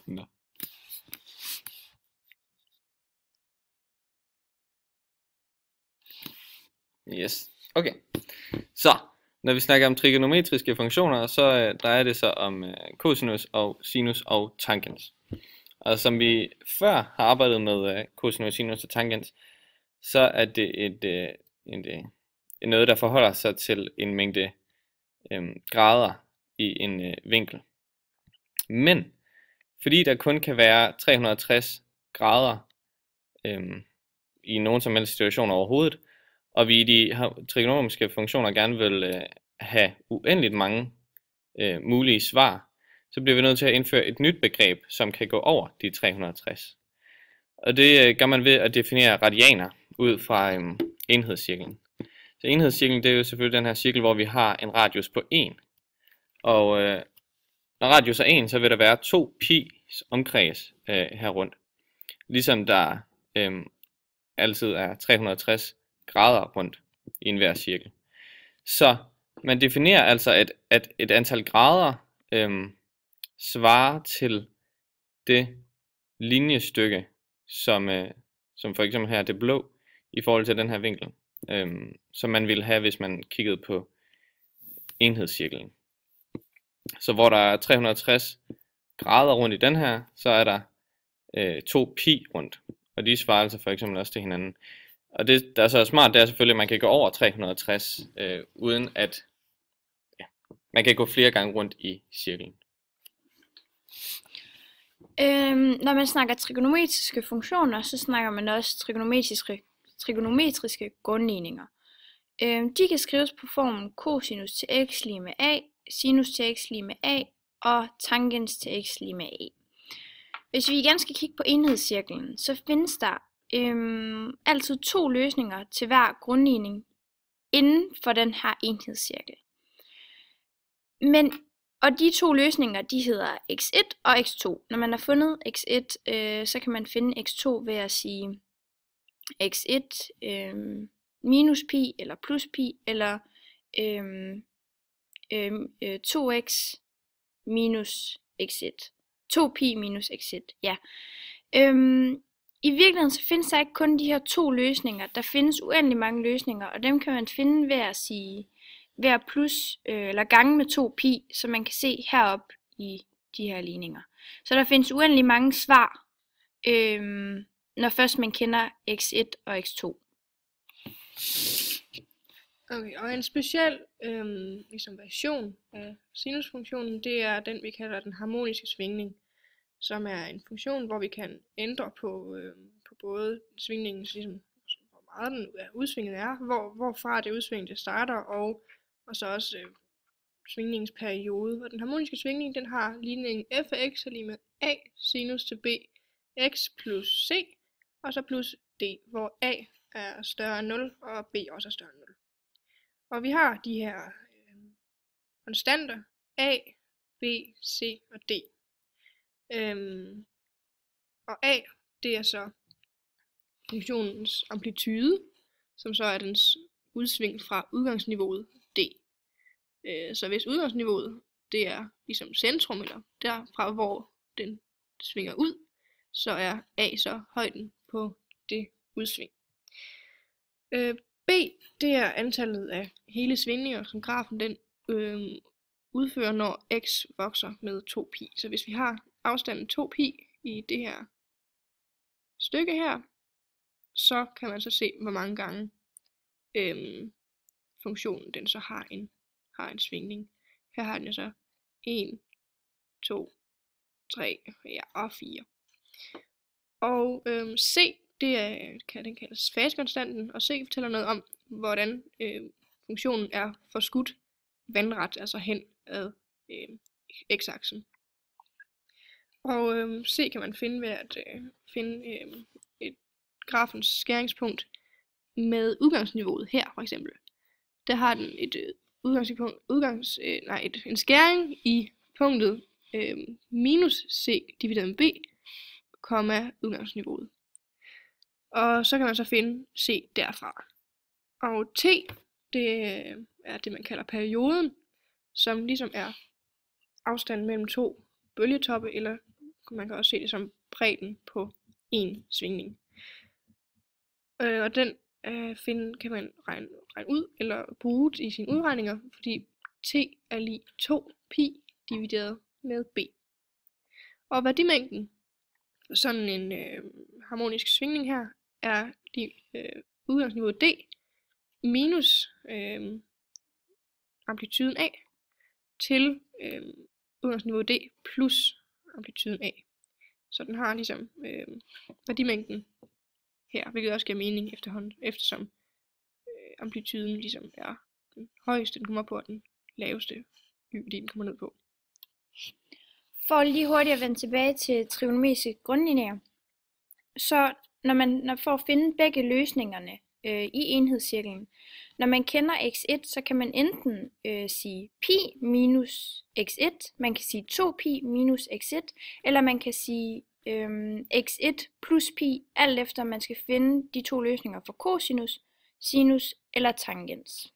Nå. Yes, okay. Så, når vi snakker om trigonometriske funktioner, så drejer det sig om cosinus og sinus og tangens. Og som vi før har arbejdet med cosinus, sinus og tangens, så er det noget, der forholder sig til en mængde grader i en vinkel. Men fordi der kun kan være 360 grader i nogen som helst situation overhovedet, og vi i de trigonometriske funktioner gerne vil have uendeligt mange mulige svar, så bliver vi nødt til at indføre et nyt begreb, som kan gå over de 360. Og det gør man ved at definere radianer ud fra enhedscirklen. Så enhedscirklen, det er jo selvfølgelig den her cirkel, hvor vi har en radius på 1. Og når radius er 1, så vil der være 2 pi omkreds her rundt. Ligesom der altid er 360 grader rundt i enhver cirkel. Så man definerer altså, at et antal grader svarer til det linjestykke, som for eksempel her det blå, i forhold til den her vinkel, som man ville have, hvis man kiggede på enhedscirklen. Så hvor der er 360 grader rundt i den her, så er der 2 pi rundt, og de svarer altså for eksempel også til hinanden. Og det, der er så smart, det er selvfølgelig, at man kan gå over 360, uden at man kan gå flere gange rundt i cirklen. Når man snakker trigonometriske funktioner, så snakker man også trigonometriske grundligninger. De kan skrives på formen cosinus til x lige med a, sinus til x lige med a og tangens til x lige med a. Hvis vi igen skal kigge på enhedscirklen, så findes der altid 2 løsninger til hver grundligning inden for den her enhedscirkel. Og de 2 løsninger, de hedder x1 og x2. Når man har fundet x1, så kan man finde x2 ved at sige x1 minus pi eller plus pi, eller 2x minus x1. 2pi minus x1, ja. I virkeligheden så findes der ikke kun de her 2 løsninger. Der findes uendelig mange løsninger, og dem kan man finde ved at plus eller gange med 2pi, som man kan se heroppe i de her ligninger. Så der findes uendelig mange svar, når først man kender x1 og x2. Okay, og en speciel version af sinusfunktionen, det er den, vi kalder den harmoniske svingning, som er en funktion, hvor vi kan ændre på både svingningens, hvor meget den udsvinget er, hvorfra det udsving det starter, og så også svingningens periode. Og den harmoniske svingning, den har ligningen f af x er lige med a sinus til b x plus c, og så plus d, hvor a er større end 0, og b også er større end 0. Og vi har de her konstanter a, b, c og d. Og a, det er så funktionens amplitude, som så er dens udsving fra udgangsniveauet d. Så hvis udgangsniveauet, det er ligesom centrum, eller derfra hvor den svinger ud, så er a så højden på det udsving. B, det er antallet af hele svingninger, som grafen den udfører, når x vokser med 2pi. Så hvis vi har afstanden 2pi i det her stykke her, så kan man så se, hvor mange gange funktionen den så har en svingning. Her har den jo så 1, 2, 3 og 4. Og C, den kaldes fasekonstanten, og C fortæller noget om, hvordan funktionen er forskudt vandret, altså hen ad x-aksen. Og C kan man finde ved at finde et grafens skæringspunkt med udgangsniveauet her for eksempel. Der har den et en skæring i punktet minus c divideret med b, komma udgangsniveauet. Og så kan man så finde c derfra. Og t, det er det man kalder perioden, som ligesom er afstanden mellem to bølgetoppe, eller man kan også se det som bredden på en svingning. Og den kan man regne ud, eller bruge i sine udregninger, fordi t er lig 2 pi divideret med b. Og værdimængden for sådan en harmonisk svingning her, er udgangsniveau d minus amplituden a til udgangsniveau d plus amplituden a. Så den har ligesom værdimængden her, hvilket også giver mening efterhånden, eftersom amplituden ligesom er den højeste, den kommer på, og den laveste y, den kommer ned på. For lige hurtigt at vende tilbage til trigonometriske grundlinjer, så for at finde begge løsningerne i enhedscirklen, når man kender x1, så kan man enten sige pi minus x1, man kan sige 2pi minus x1, eller man kan sige x1 plus pi, alt efter man skal finde de to løsninger for cosinus, sinus eller tangens.